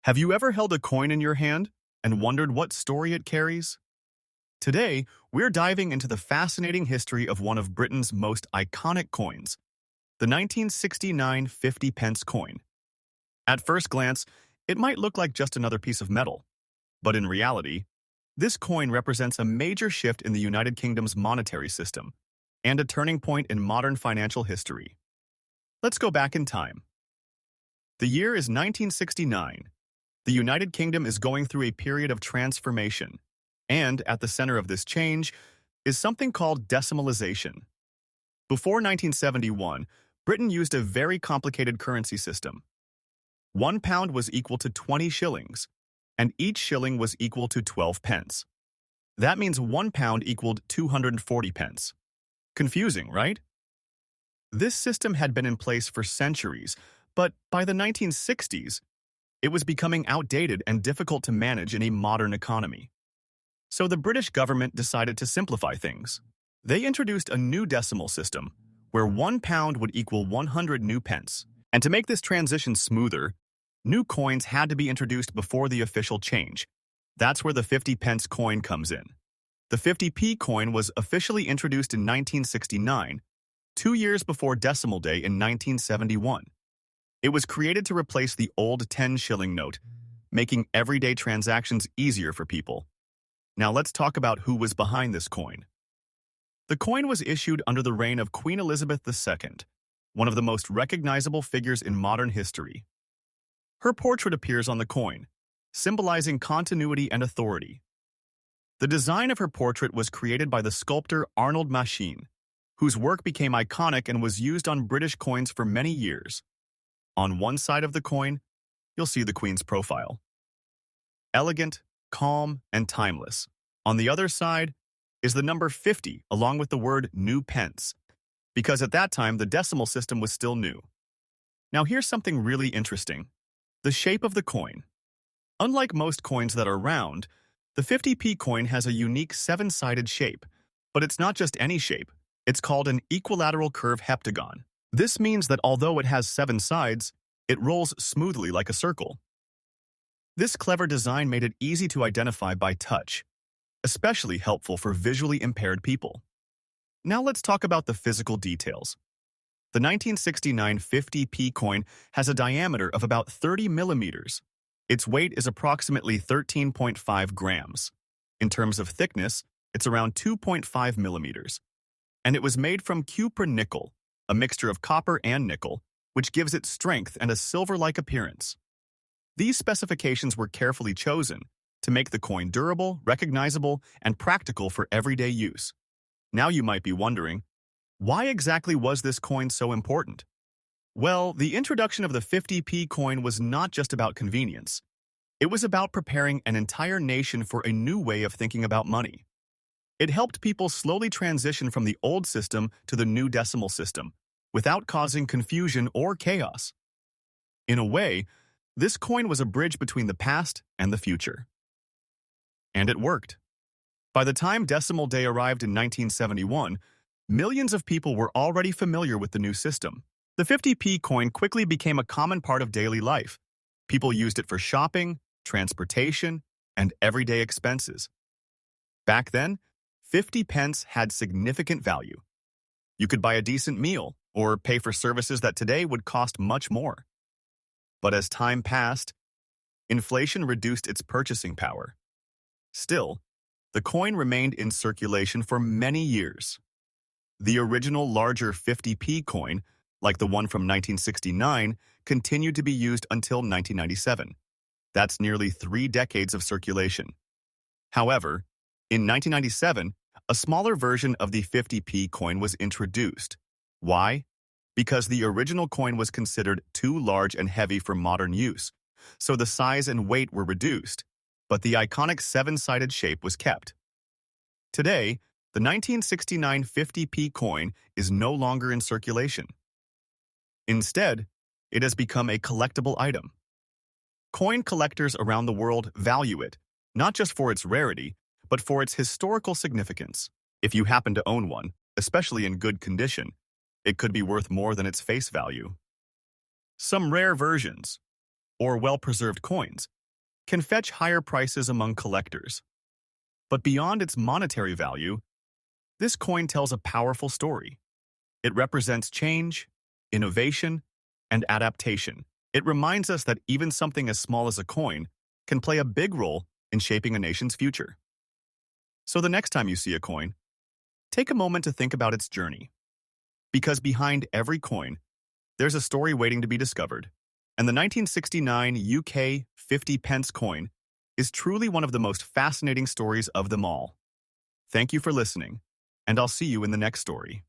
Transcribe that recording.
Have you ever held a coin in your hand and wondered what story it carries? Today, we're diving into the fascinating history of one of Britain's most iconic coins, the 1969 50 pence coin. At first glance, it might look like just another piece of metal, but in reality, this coin represents a major shift in the United Kingdom's monetary system and a turning point in modern financial history. Let's go back in time. The year is 1969. The United Kingdom is going through a period of transformation, and at the center of this change is something called decimalization. Before 1971, Britain used a very complicated currency system. £1 was equal to 20 shillings, and each shilling was equal to 12 pence. That means £1 equaled 240 pence. Confusing, right? This system had been in place for centuries, but by the 1960s, it was becoming outdated and difficult to manage in a modern economy. So the British government decided to simplify things. They introduced a new decimal system, where £1 would equal 100 new pence. And to make this transition smoother, new coins had to be introduced before the official change. That's where the 50 pence coin comes in. The 50p coin was officially introduced in 1969, 2 years before Decimal Day in 1971. It was created to replace the old 10-shilling note, making everyday transactions easier for people. Now let's talk about who was behind this coin. The coin was issued under the reign of Queen Elizabeth II, one of the most recognizable figures in modern history. Her portrait appears on the coin, symbolizing continuity and authority. The design of her portrait was created by the sculptor Arnold Machin, whose work became iconic and was used on British coins for many years. On one side of the coin, you'll see the Queen's profile. Elegant, calm, and timeless. On the other side is the number 50 along with the word new pence, because at that time the decimal system was still new. Now here's something really interesting. The shape of the coin. Unlike most coins that are round, the 50p coin has a unique 7-sided shape, but it's not just any shape. It's called an equilateral curve heptagon. This means that although it has 7 sides, it rolls smoothly like a circle. This clever design made it easy to identify by touch, especially helpful for visually impaired people. Now let's talk about the physical details. The 1969 50p coin has a diameter of about 30 millimeters. Its weight is approximately 13.5 grams. In terms of thickness, it's around 2.5 millimeters. And it was made from cupra nickel, a mixture of copper and nickel, which gives it strength and a silver-like appearance. These specifications were carefully chosen to make the coin durable, recognizable, and practical for everyday use. Now you might be wondering, why exactly was this coin so important? Well, the introduction of the 50p coin was not just about convenience. It was about preparing an entire nation for a new way of thinking about money. It helped people slowly transition from the old system to the new decimal system, without causing confusion or chaos. In a way, this coin was a bridge between the past and the future. And it worked. By the time Decimal Day arrived in 1971, millions of people were already familiar with the new system. The 50p coin quickly became a common part of daily life. People used it for shopping, transportation, and everyday expenses. Back then, 50 pence had significant value. You could buy a decent meal or pay for services that today would cost much more. But as time passed, inflation reduced its purchasing power. Still, the coin remained in circulation for many years. The original larger 50p coin, like the one from 1969, continued to be used until 1997. That's nearly 3 decades of circulation. However, in 1997, a smaller version of the 50p coin was introduced. Why? Because the original coin was considered too large and heavy for modern use, so the size and weight were reduced, but the iconic 7-sided shape was kept. Today, the 1969 50p coin is no longer in circulation. Instead, it has become a collectible item. Coin collectors around the world value it, not just for its rarity, but for its historical significance. If you happen to own one, especially in good condition, it could be worth more than its face value. Some rare versions, or well-preserved coins, can fetch higher prices among collectors. But beyond its monetary value, this coin tells a powerful story. It represents change, innovation, and adaptation. It reminds us that even something as small as a coin can play a big role in shaping a nation's future. So the next time you see a coin, take a moment to think about its journey. Because behind every coin, there's a story waiting to be discovered. And the 1969 UK 50 pence coin is truly one of the most fascinating stories of them all. Thank you for listening, and I'll see you in the next story.